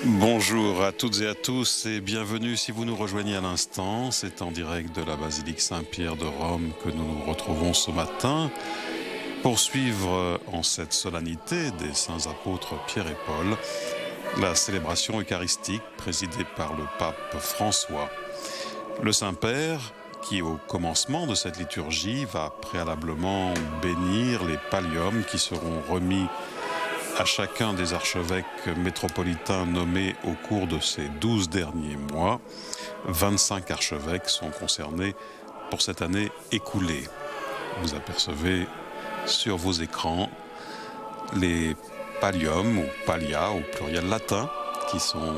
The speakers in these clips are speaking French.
Bonjour à toutes et à tous et bienvenue si vous nous rejoignez à l'instant. C'est en direct de la basilique Saint-Pierre de Rome que nous nous retrouvons ce matin pour suivre en cette solennité des saints apôtres Pierre et Paul la célébration eucharistique présidée par le pape François. Le Saint-Père, qui au commencement de cette liturgie va préalablement bénir les palliums qui seront remis à chacun des archevêques métropolitains nommés au cours de ces 12 derniers mois. 25 archevêques sont concernés pour cette année écoulée. Vous apercevez sur vos écrans les palliums ou pallia au pluriel latin qui sont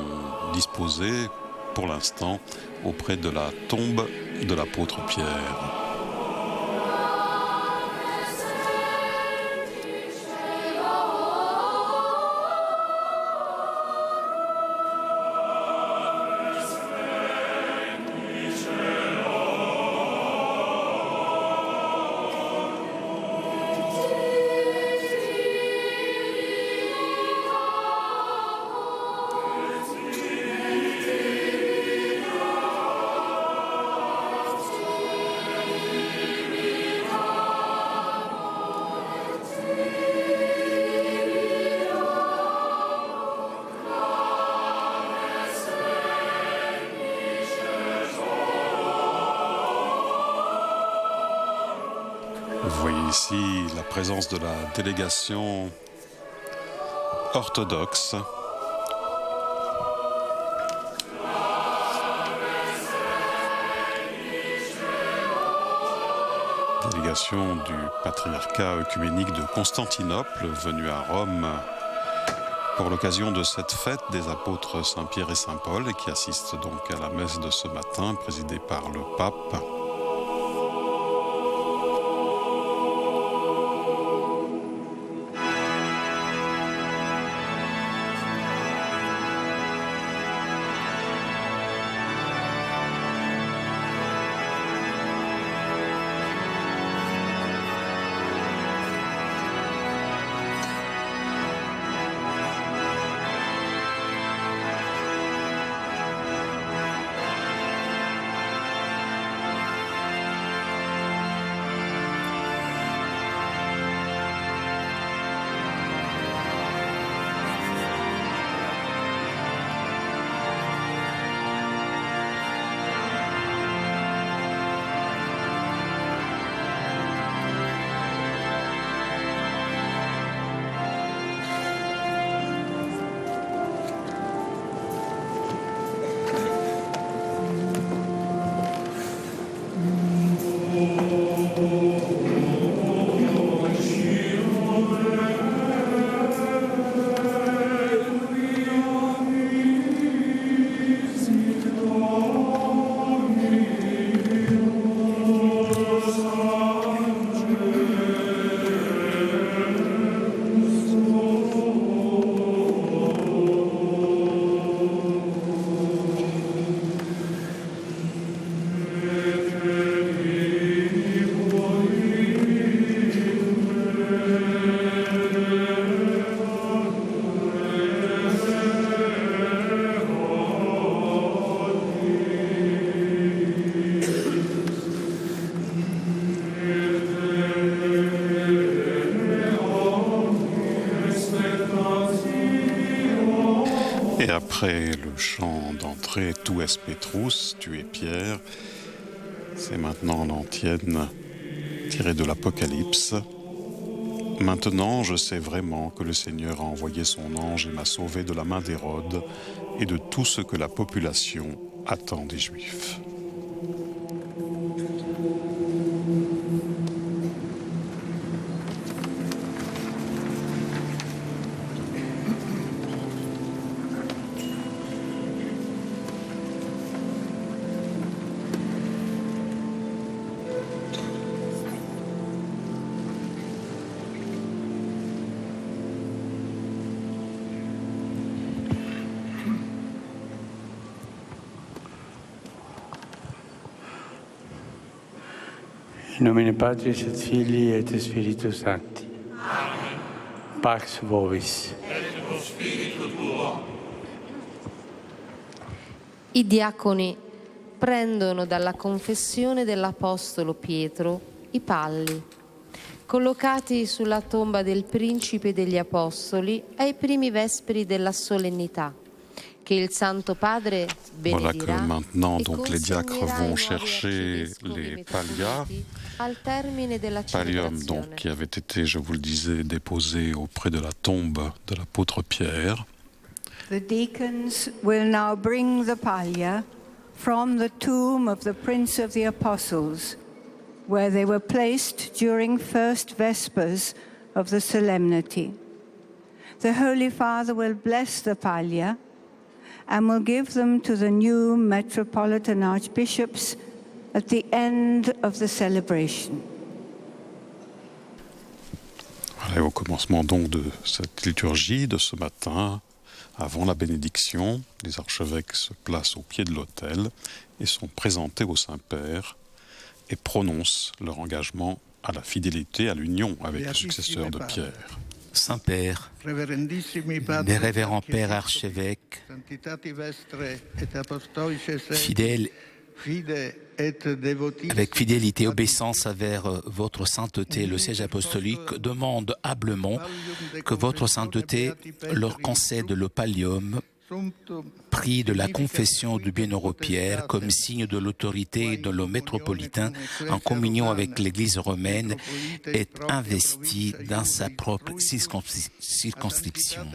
disposés pour l'instant auprès de la tombe de l'apôtre Pierre. Vous voyez ici la présence de la délégation orthodoxe. Délégation du patriarcat œcuménique de Constantinople, venu à Rome pour l'occasion de cette fête des apôtres Saint-Pierre et Saint-Paul et qui assiste donc à la messe de ce matin, présidée par le pape. Et après le chant d'entrée « Tu es Petrus », tu es Pierre, c'est maintenant l'antienne tirée de l'Apocalypse. Maintenant, je sais vraiment que le Seigneur a envoyé son ange et m'a sauvé de la main d'Hérode et de tout ce que la population attend des Juifs. In nomine Patris et Filii et Spiritus Sancti. Pax vobis. Et con spiritu tuo. I diaconi prendono dalla confessione dell'Apostolo Pietro i palli, collocati sulla tomba del Principe degli Apostoli ai primi vesperi della solennità, che il Santo Padre Voilà que benedirà maintenant e donc les diacres consegnerà ai vont nuovi chercher arcivescovi les pallias. metropoliti al termine della Pallium celebrazione. donc qui avait été, je vous le disais, déposé auprès de la tombe de l'apôtre Pierre. The deacons will now bring the pallia from the tomb of the Prince of the Apostles, where they were placed during first vespers of the solemnity. The Holy Father will bless the pallia and will give them to the new Metropolitan Archbishops at the end of the celebration. Voilà, et au commencement donc de cette liturgie de ce matin, avant la bénédiction, les archevêques se placent au pied de l'autel et sont présentés au Saint-Père et prononcent leur engagement à la fidélité, à l'union avec le successeur de Pierre. Saint-Père, des révérends pères archevêques, fidèles, avec fidélité et obéissance envers votre sainteté, le siège apostolique demande humblement que votre sainteté leur concède le pallium, prix de la confession du bienheureux Pierre comme signe de l'autorité de le métropolitain en communion avec l'Église romaine est investi dans sa propre circonscription.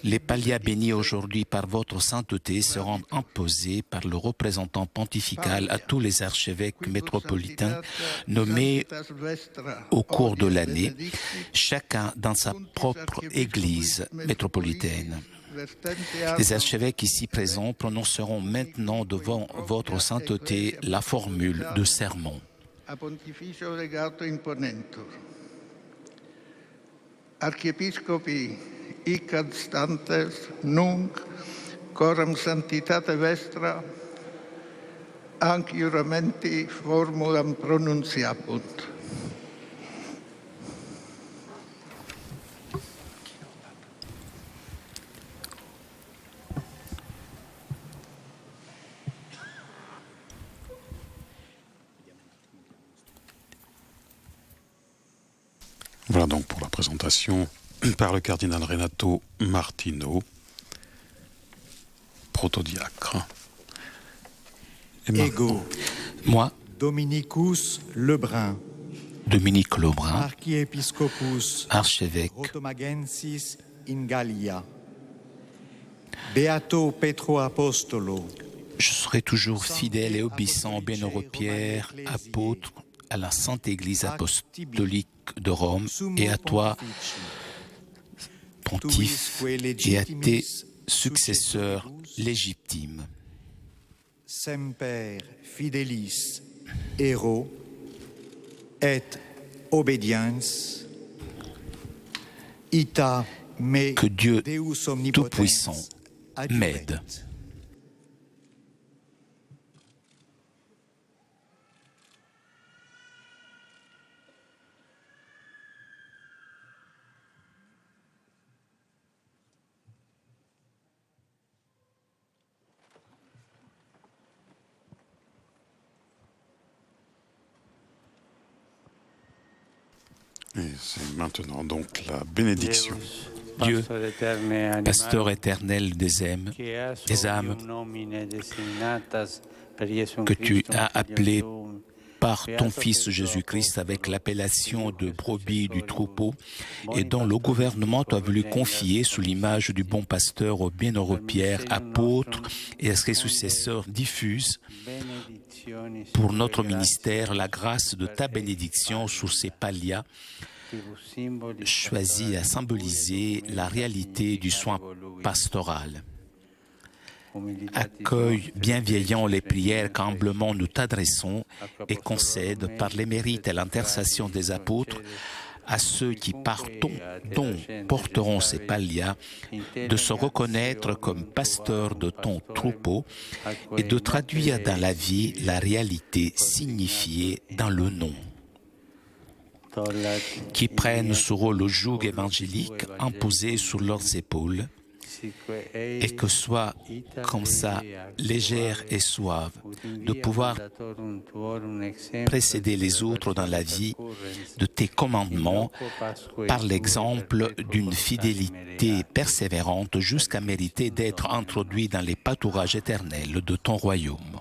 Les pallias bénis aujourd'hui par votre sainteté seront imposés par le représentant pontifical à tous les archevêques métropolitains nommés au cours de l'année, chacun dans sa propre Église métropolitaine. Les archevêques ici présents prononceront maintenant devant votre sainteté la formule de sermon. Archiepiscopi hic adstantes nunc coram sanctitate vestra anc juramenti formulam pronunciabunt. Voilà donc pour la présentation par le cardinal Renato Martino, protodiacre. Ego. Moi, Dominicus Lebrun, Dominique Lebrun, Archiepiscopus archevêque, Rotomagensis in Gallia. Beato Petro Apostolo, je serai toujours fidèle et obéissant au bienheureux Pierre, apôtre, à la Sainte Église apostolique de Rome et à toi, pontife, et à tes successeurs légitimes. Semper Fidelis Ero et Obediens Ita me Que Dieu Deus omnipotens Tout-Puissant adjuvent. m'aide. Et c'est maintenant donc la bénédiction. Dieu, Pasteur pasteur éternel des âmes, que tu as appelé par ton Fils Jésus-Christ avec l'appellation de brebis du troupeau et dont le gouvernement t'a voulu confier sous l'image du bon pasteur au bienheureux Pierre, apôtre et à ses successeurs, diffuse pour notre ministère la grâce de ta bénédiction sur ces pallias choisis à symboliser la réalité du soin pastoral. Accueille bienveillant les prières qu'humblement nous t'adressons et concède par les mérites et l'intercession des apôtres à ceux qui par ton don porteront ces pallias de se reconnaître comme pasteurs de ton troupeau et de traduire dans la vie la réalité signifiée dans le nom. Qui prennent sur eux le joug évangélique imposé sur leurs épaules et que soit comme ça, légère et suave, de pouvoir précéder les autres dans la vie de tes commandements par l'exemple d'une fidélité persévérante jusqu'à mériter d'être introduit dans les pâturages éternels de ton royaume.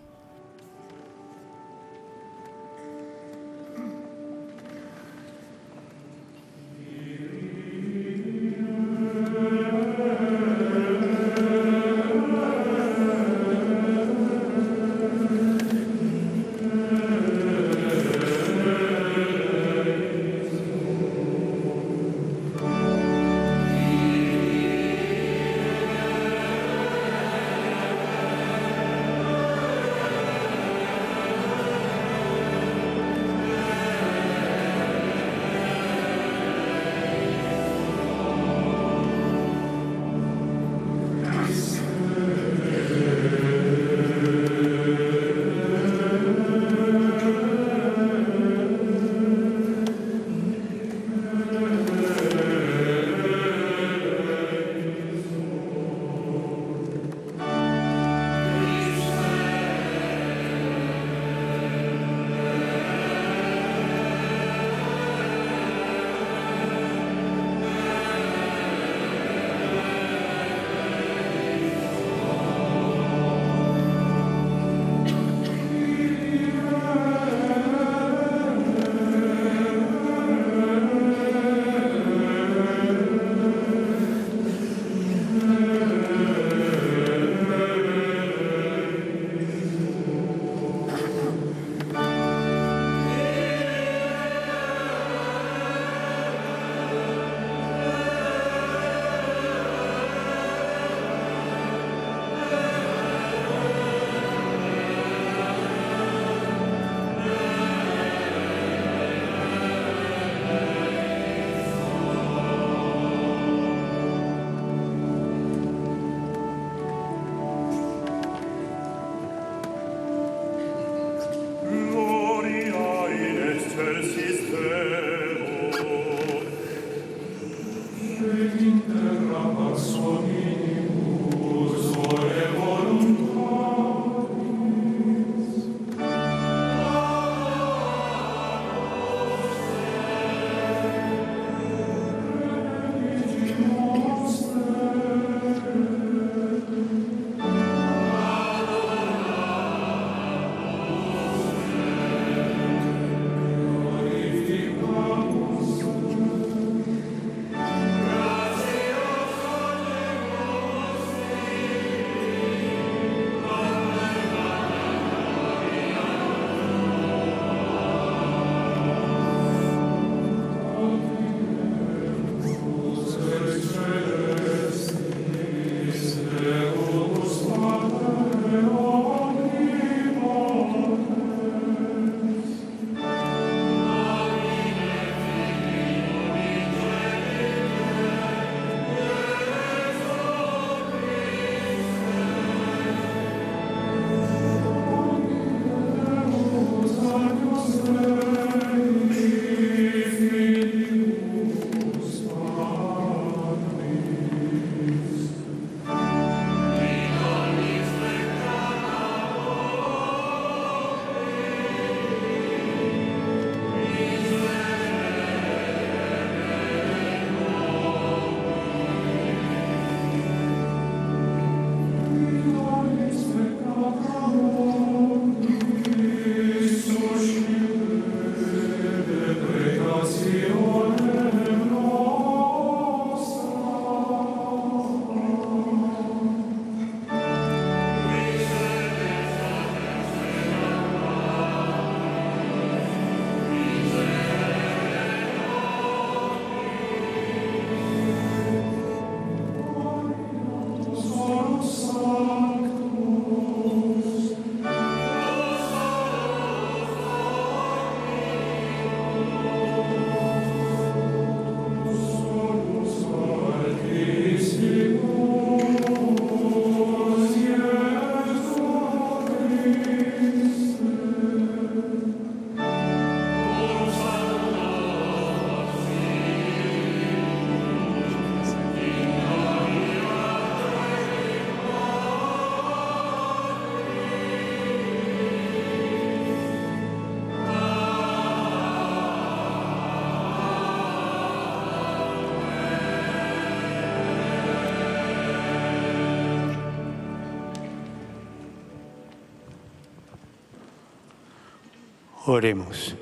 Oremus.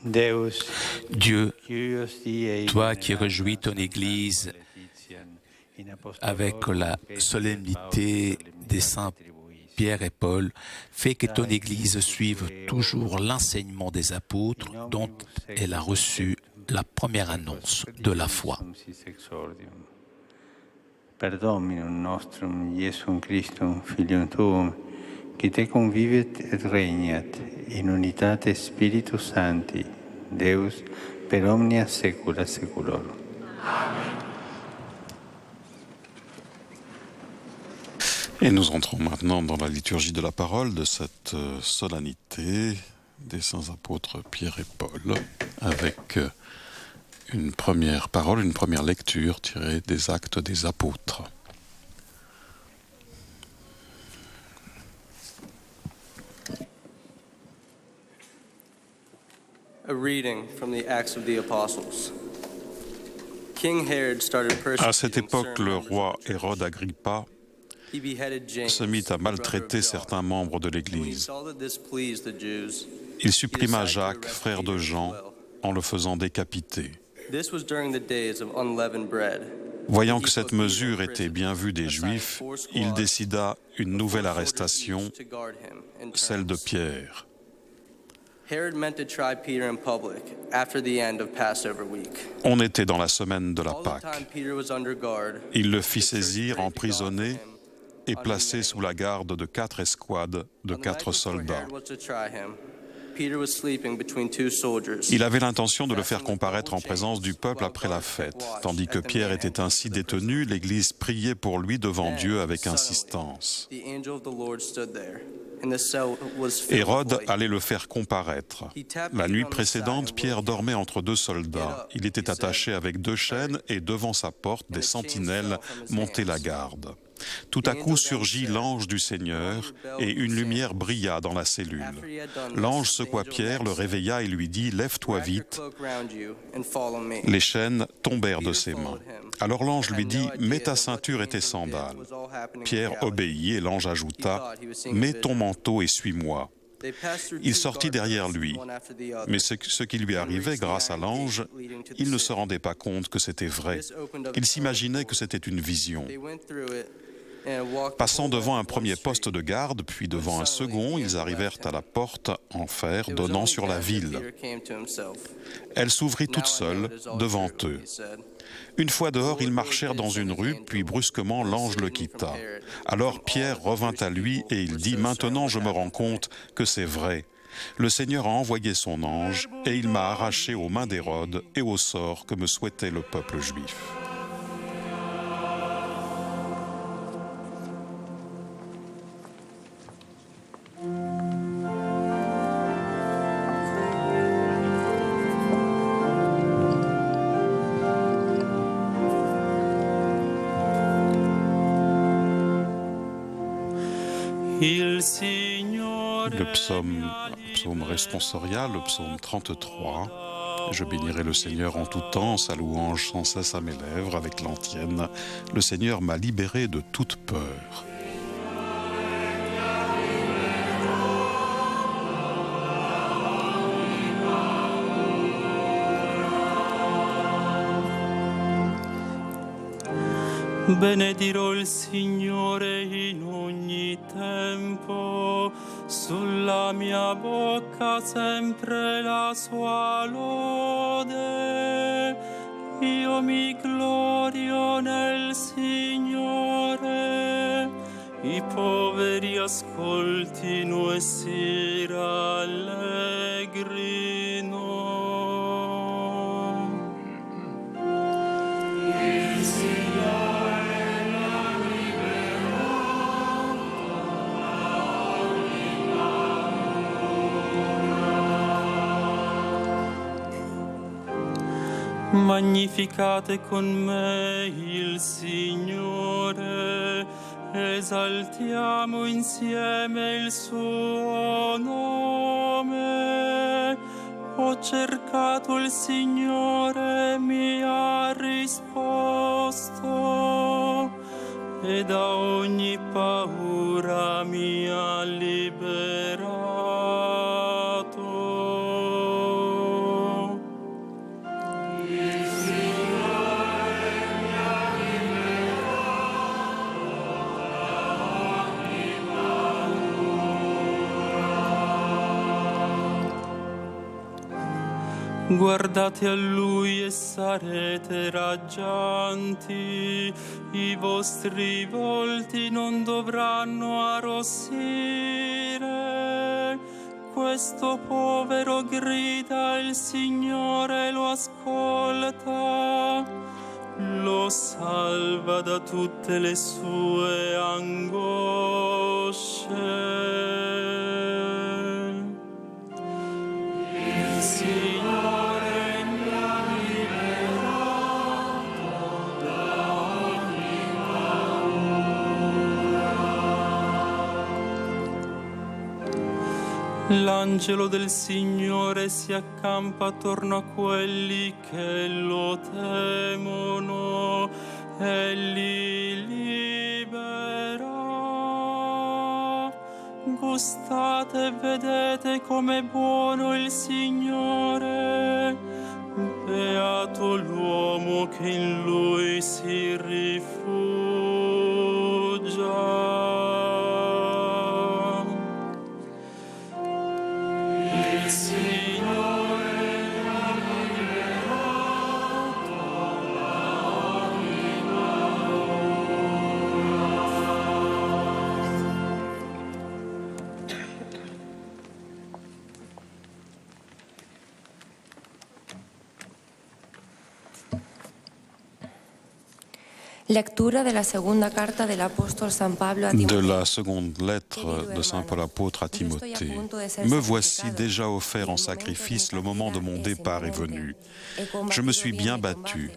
Deus, Dieu, Kyrios die toi qui réjouis ton Église avec la solennité des saints Pierre et Paul, fais que ton Église suive toujours l'enseignement des apôtres dont elle a reçu la première annonce de la foi. Per Dominum nostrum Iesum Christum, Filium Tuum, qui te convivet et regnat in unitate Spiritus Sancti, Deus, per omnia saecula saeculorum. Et nous entrons maintenant dans la liturgie de la parole de cette solennité des saints apôtres Pierre et Paul, avec une première parole, une première lecture tirée des Actes des Apôtres. A reading from the Acts of the Apostles. King Herod started À cette persecuting époque, certain le members roi of the church. Hérode Agrippa He beheaded James, se mit à the brother of maltraiter John. certains membres de When he l'Église. saw that this pleased the Jews, Il supprima he decided to Jacques, arrest frère de Peter as Jean, well. en le faisant décapiter. This was during the days of unleavened bread. Voyant que cette mesure était bien vue des Juifs, il décida une nouvelle arrestation, To guard him in celle de turns. Pierre. Herod meant to try Peter in public after the end of Passover week. On était dans la semaine de la All the Pâque. time Peter was under guard. Il le the fit church saisir, prayed to God for emprisonner him. et placer sous la garde de 4 escouades de On the night 4 before soldats. Herod was to try him, Peter was sleeping between two soldiers. Il avait l'intention de le faire comparaître en présence du peuple après la fête. Tandis que Pierre était ainsi détenu, l'Église priait pour lui devant Dieu avec insistance. The angel of the Lord stood there, and the cell was filled with Hérode light. allait le faire comparaître. La nuit précédente, Pierre dormait entre 2 soldats. Il était attaché avec 2 chaînes et devant sa porte, des sentinelles montaient la garde. Tout à coup surgit l'ange du Seigneur et une lumière brilla dans la cellule. L'ange secoua Pierre, le réveilla et lui dit « Lève-toi vite ». Les chaînes tombèrent de ses mains. Alors l'ange lui dit « Mets ta ceinture et tes sandales ». Pierre obéit et l'ange ajouta « Mets ton manteau et suis-moi ». Il sortit derrière lui, mais ce qui lui arrivait grâce à l'ange, il ne se rendait pas compte que c'était vrai. Il s'imaginait que c'était une vision. Passant devant un premier poste de garde, puis devant un second, ils arrivèrent à la porte en fer donnant sur la ville. Elle s'ouvrit toute seule devant eux. Une fois dehors, ils marchèrent dans une rue, puis brusquement l'ange le quitta. Alors Pierre revint à lui et il dit « Maintenant je me rends compte que c'est vrai. Le Seigneur a envoyé son ange et il m'a arraché aux mains d'Hérode et au sort que me souhaitait le peuple juif. » Le psaume responsorial, le psaume 33. Je bénirai le Seigneur en tout temps, sa louange sans cesse à mes lèvres, avec l'antienne. Le Seigneur m'a libéré de toute peur. Benedirò il Signore in ogni tempo, sulla mia bocca sempre la sua lode. Io mi glorio nel Signore, i poveri ascoltino e si rallegrino. Magnificate con me il Signore, esaltiamo insieme il suo nome. Ho cercato il Signore, mi ha risposto, e da ogni paura mi ha liberato. Il Signore mi ha liberato da ogni paura. Guardate a Lui e sarete raggianti, i vostri volti non dovranno arrossire. Questo povero grida, il Signore lo ascolta, lo salva da tutte le sue angosce. Il Signore mi ha liberato da ogni paura. L'angelo del Signore si accampa attorno a quelli che lo temono e li libera. Gustate e vedete com'è buono il Signore. Beato l'uomo che in Lui si rifugia. Il Signore mi ha liberato da ogni Lectura de la segunda carta del apóstol San Pablo a De Timoteo. la seconde lettre de Saint Paul apôtre à Timothée. Me voici déjà offert en sacrifice, le moment de mon départ est venu. Je me suis bien battu.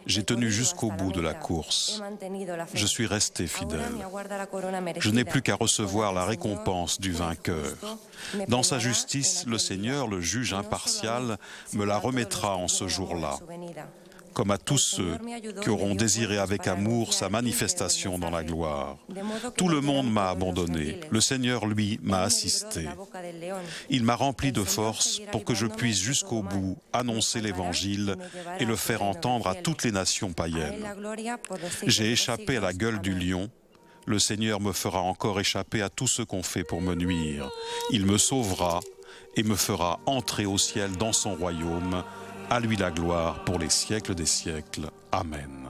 J'ai tenu jusqu'au bout de la course. Je suis resté fidèle. Je n'ai plus qu'à recevoir la récompense du vainqueur. Dans sa justice, le Seigneur, le juge impartial, me la remettra en ce jour-là, comme à tous ceux qui auront désiré avec amour sa manifestation dans la gloire. Tout le monde m'a abandonné, le Seigneur, lui, m'a assisté. Il m'a rempli de force pour que je puisse jusqu'au bout annoncer l'Évangile et le faire entendre à toutes les nations païennes. J'ai échappé à la gueule du lion. Le Seigneur me fera encore échapper à tous ceux qu'on fait pour me nuire. Il me sauvera et me fera entrer au ciel dans son royaume. À lui la gloire pour les siècles des siècles. Amen.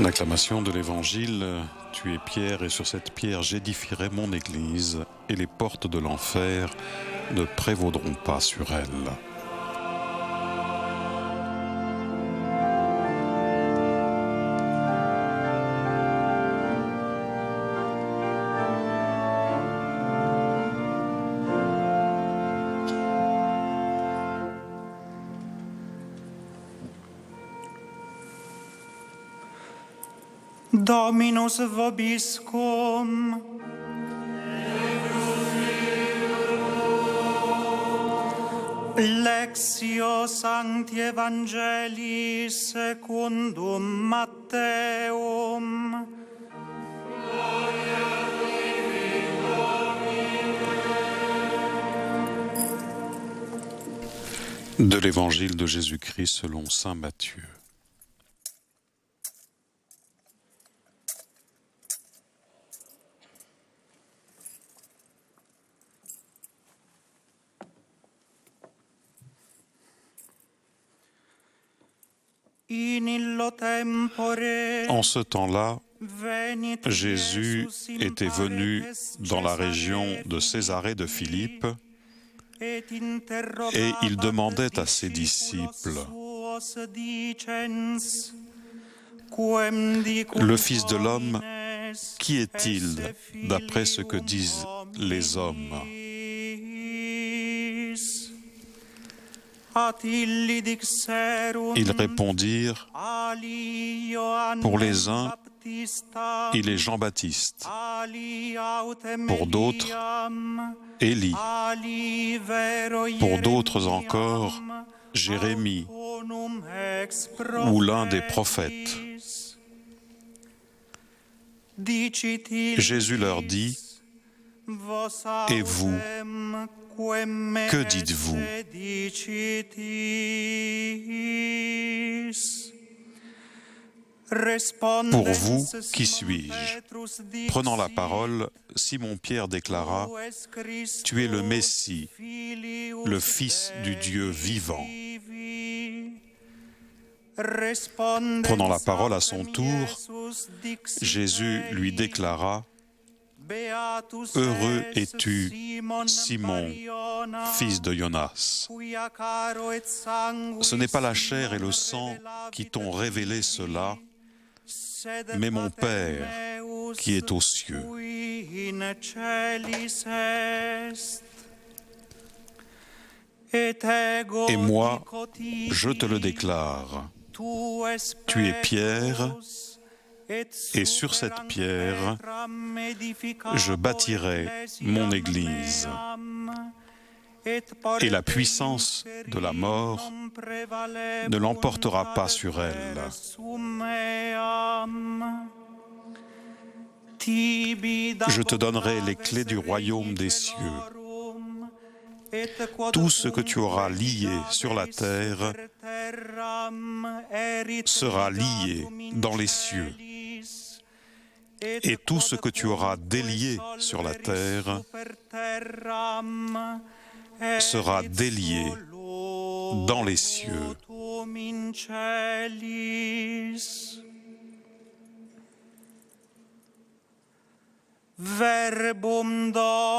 L'acclamation de l'Évangile, tu es pierre et sur cette pierre j'édifierai mon Église et les portes de l'enfer ne prévaudront pas sur elle. Dominus vobiscum. Lectio Sancti Evangelii secundum Matteum. De l'Évangile de Jésus-Christ selon saint Matthieu. En ce temps-là, Jésus était venu dans la région de Césarée de Philippe et il demandait à ses disciples: le Fils de l'homme, qui est-il d'après ce que disent les hommes ? Ils répondirent: pour les uns, il est Jean-Baptiste, pour d'autres, Élie, pour d'autres encore, Jérémie ou l'un des prophètes. Jésus leur dit: et vous, que dites-vous ? Pour vous, qui suis-je ? Prenant la parole, Simon-Pierre déclara: tu es le Messie, le Fils du Dieu vivant. Prenant la parole à son tour, Jésus lui déclara: heureux es-tu, Simon, fils de Jonas. Ce n'est pas la chair et le sang qui t'ont révélé cela, mais mon Père qui est aux cieux. Et moi, je te le déclare, tu es Pierre, et sur cette pierre, je bâtirai mon Église. Et la puissance de la mort ne l'emportera pas sur elle. Je te donnerai les clés du royaume des cieux. Tout ce que tu auras lié sur la terre sera lié dans les cieux. Et tout ce que tu auras délié sur la terre sera délié dans les cieux. Verbum Domini.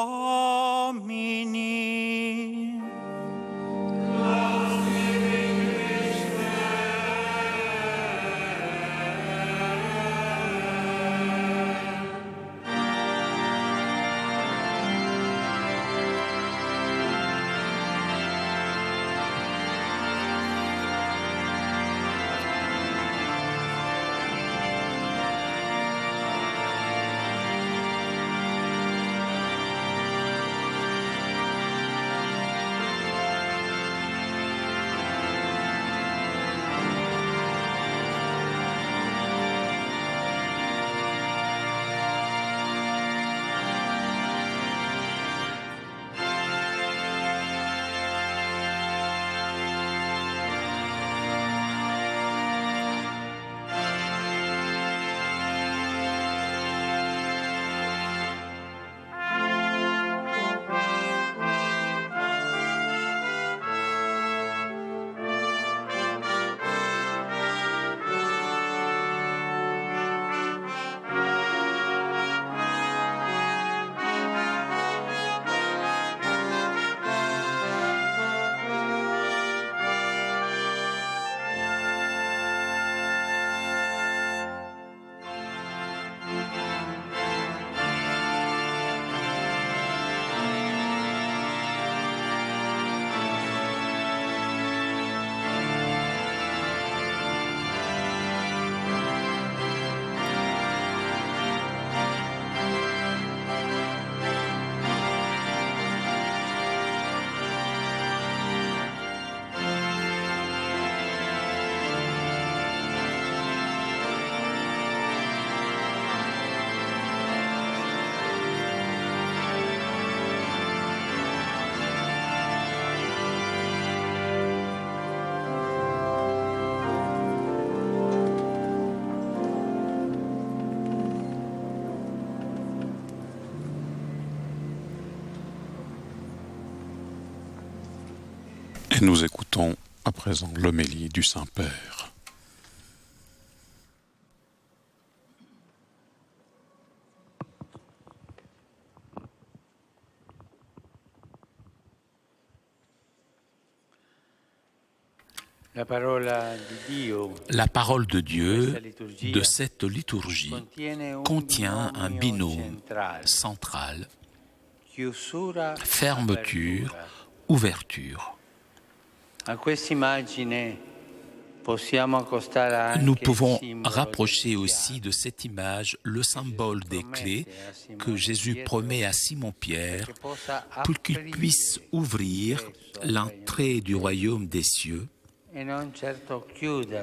Nous écoutons à présent l'homélie du Saint-Père. La parole de Dieu de cette liturgie contient un binôme central, fermeture, ouverture. Nous pouvons rapprocher aussi de cette image le symbole des clés que Jésus promet à Simon-Pierre pour qu'il puisse ouvrir l'entrée du royaume des cieux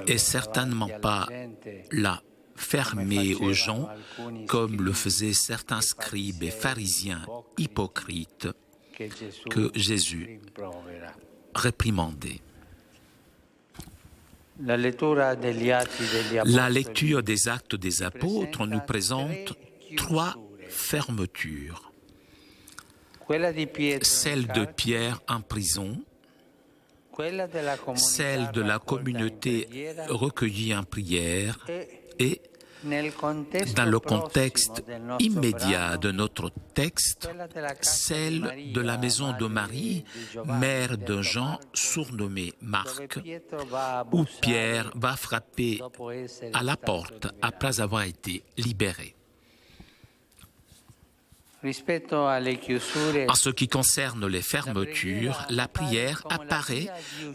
et certainement pas la fermer aux gens comme le faisaient certains scribes et pharisiens hypocrites que Jésus réprimandait. La lecture des Actes des Apôtres nous présente 3 fermetures. Celle de Pierre en prison, celle de la communauté recueillie en prière et, dans le contexte immédiat de notre texte, celle de la maison de Marie, mère de Jean, surnommé Marc, où Pierre va frapper à la porte après avoir été libéré. En ce qui concerne les fermetures, la prière apparaît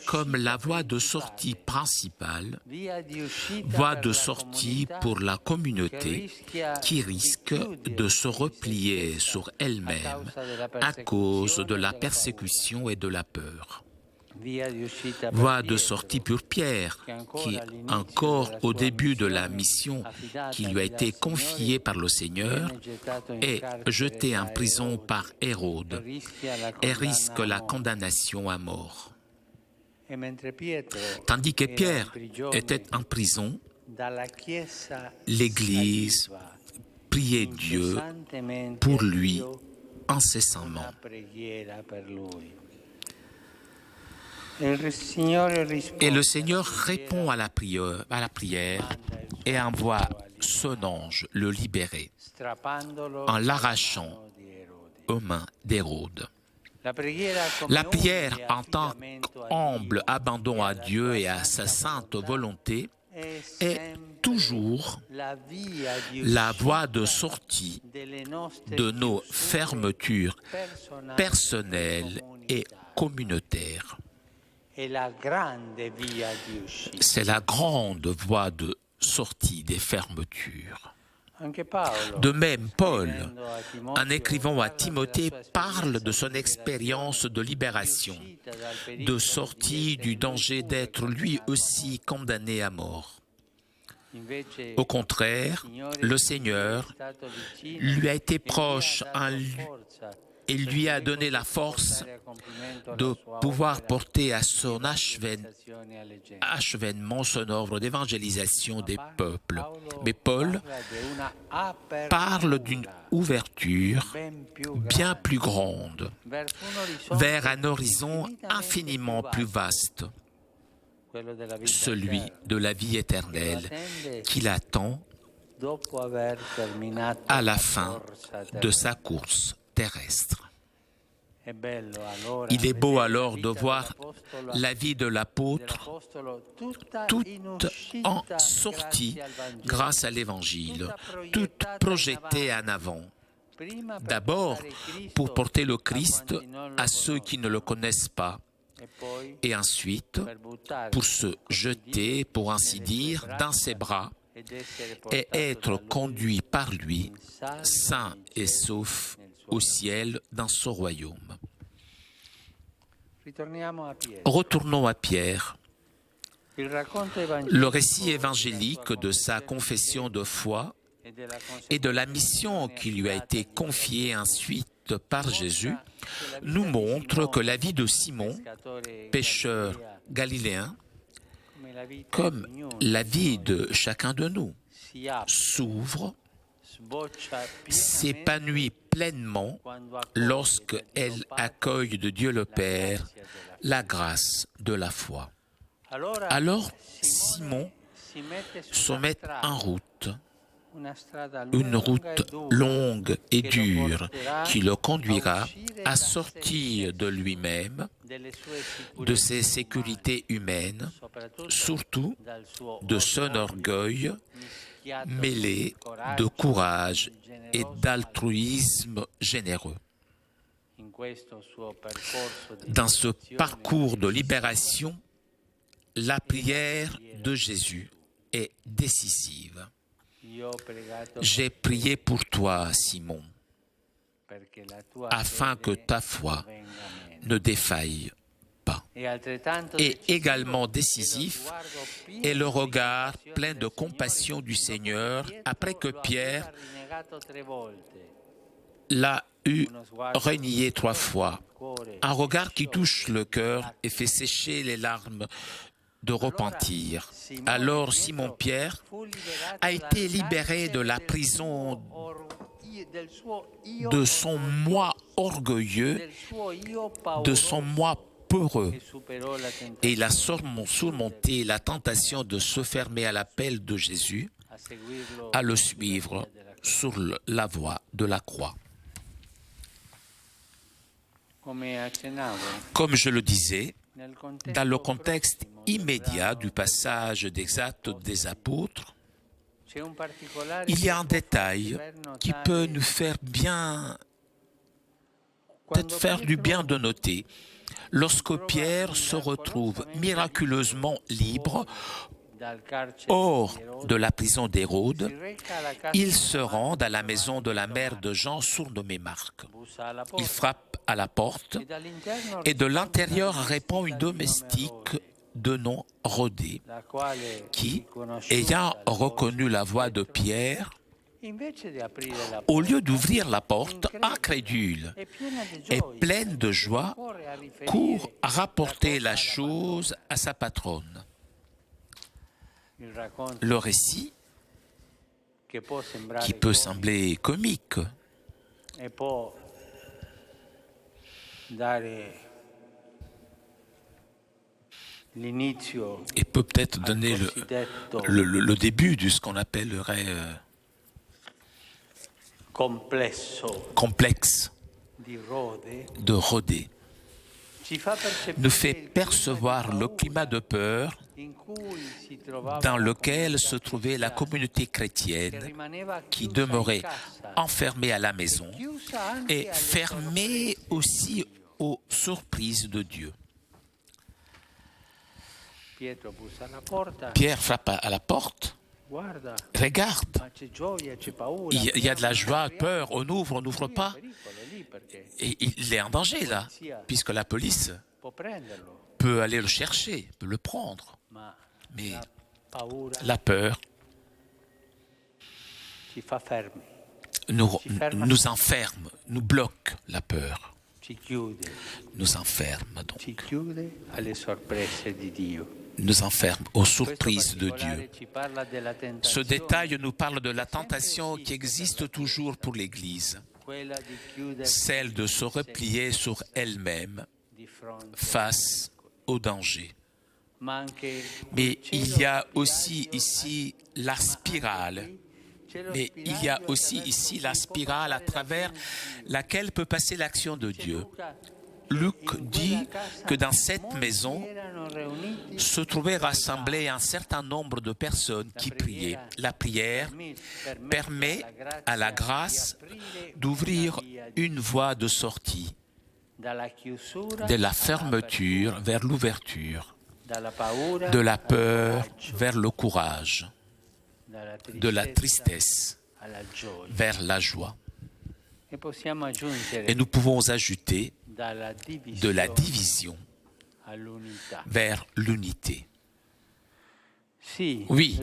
comme la voie de sortie principale, voie de sortie pour la communauté qui risque de se replier sur elle-même à cause de la persécution et de la peur. Voie de sortie pour Pierre, qui, encore au début de la mission qui lui a été confiée par le Seigneur, est jeté en prison par Hérode et risque la condamnation à mort. Tandis que Pierre était en prison, l'Église priait Dieu pour lui incessamment. Et le Seigneur répond à la prière et envoie son ange le libérer en l'arrachant aux mains d'Hérode. La prière en tant qu'humble abandon à Dieu et à sa sainte volonté est toujours la voie de sortie de nos fermetures personnelles et communautaires. C'est la grande voie de sortie des fermetures. De même, Paul, en écrivant à Timothée, parle de son expérience de libération, de sortie du danger d'être lui aussi condamné à mort. Au contraire, le Seigneur lui a été proche et lui a donné la force de pouvoir porter à son achèvement son œuvre d'évangélisation des peuples. Mais Paul parle d'une ouverture bien plus grande vers un horizon infiniment plus vaste, celui de la vie éternelle qu'il attend à la fin de sa course terrestre. Il est beau alors de voir la vie de l'apôtre toute en sortie grâce à l'Évangile, toute projetée en avant. D'abord pour porter le Christ à ceux qui ne le connaissent pas, et ensuite pour se jeter, pour ainsi dire, dans ses bras et être conduit par lui, sain et sauf, au ciel dans son royaume. Retournons à Pierre. Le récit évangélique de sa confession de foi et de la mission qui lui a été confiée ensuite par Jésus nous montre que la vie de Simon, pêcheur galiléen, comme la vie de chacun de nous, s'ouvre, s'épanouit pleinement lorsqu'elle accueille de Dieu le Père la grâce de la foi. Alors Simon se met en route, une route longue et dure qui le conduira à sortir de lui-même, de ses sécurités humaines, surtout de son orgueil mêlé de courage et d'altruisme généreux. Dans ce parcours de libération, la prière de Jésus est décisive. J'ai prié pour toi, Simon, afin que ta foi ne défaille pas. Et également décisif est le regard plein de compassion du Seigneur après que Pierre l'a eu renié 3 fois. Un regard qui touche le cœur et fait sécher les larmes de repentir. Alors Simon-Pierre a été libéré de la prison de son moi orgueilleux, de son moi peureux, et il a surmonté la tentation de se fermer à l'appel de Jésus, à le suivre sur la voie de la croix. Comme je le disais, dans le contexte immédiat du passage des Actes des Apôtres, il y a un détail qui peut nous faire du bien de noter. Lorsque Pierre se retrouve miraculeusement libre hors de la prison d'Hérode, il se rend à la maison de la mère de Jean, surnommée Marc. Il frappe à la porte et de l'intérieur répond une domestique de nom Rhodée qui, ayant reconnu la voix de Pierre, au lieu d'ouvrir la porte, incrédule et pleine de joie, court rapporter la chose à sa patronne. Le récit, qui peut sembler comique, et peut peut-être donner le début de ce qu'on appellerait complexe de Rhodée, nous fait percevoir le climat de peur dans lequel se trouvait la communauté chrétienne qui demeurait enfermée à la maison et fermée aussi aux surprises de Dieu. Pierre frappe à la porte. Regarde, il y a de la joie, peur, on n'ouvre pas. Et il est en danger là, puisque la police peut aller le chercher, peut le prendre. Mais la peur nous enferme, nous bloque la peur. Nous enferme donc. Nous enferme aux surprises de Dieu. Ce détail nous parle de la tentation qui existe toujours pour l'Église, celle de se replier sur elle-même face au danger. Mais il y a aussi ici la spirale. Mais il y a aussi ici la spirale à travers laquelle peut passer l'action de Dieu. Luc dit que dans cette maison se trouvaient rassemblées un certain nombre de personnes qui priaient. La prière permet à la grâce d'ouvrir une voie de sortie, de la fermeture vers l'ouverture, de la peur vers le courage, de la tristesse vers la joie. Et nous pouvons ajouter de la division vers l'unité. Oui,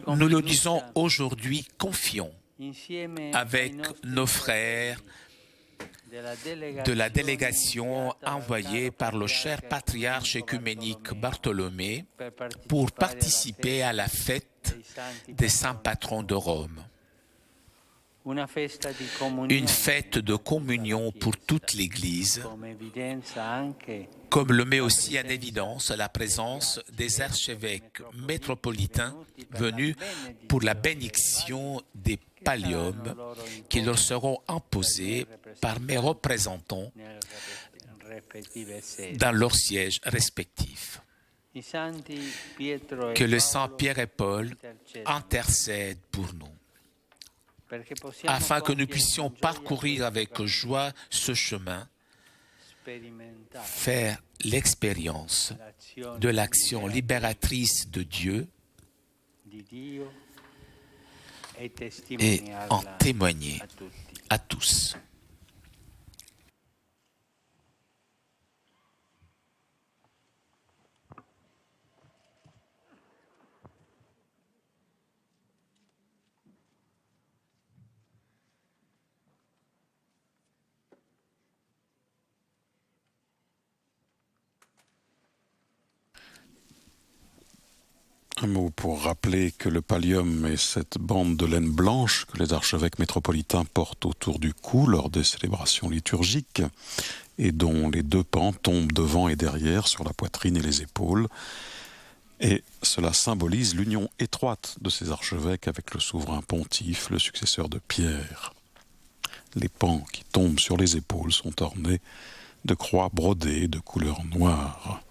nous le disons aujourd'hui confiants avec nos frères de la délégation envoyée par le cher patriarche œcuménique Bartholomée pour participer à la fête des saints patrons de Rome. Une fête de communion pour toute l'Église, comme le met aussi en évidence la présence des archevêques métropolitains venus pour la bénédiction des palliums qui leur seront imposés par mes représentants dans leurs sièges respectifs. Que le Saint Pierre et Paul intercèdent pour nous, afin que nous puissions parcourir avec joie ce chemin, faire l'expérience de l'action libératrice de Dieu et en témoigner à tous. Un mot pour rappeler que le pallium est cette bande de laine blanche que les archevêques métropolitains portent autour du cou lors des célébrations liturgiques et dont les deux pans tombent devant et derrière sur la poitrine et les épaules. Et cela symbolise l'union étroite de ces archevêques avec le souverain pontife, le successeur de Pierre. Les pans qui tombent sur les épaules sont ornés de croix brodées de couleur noire.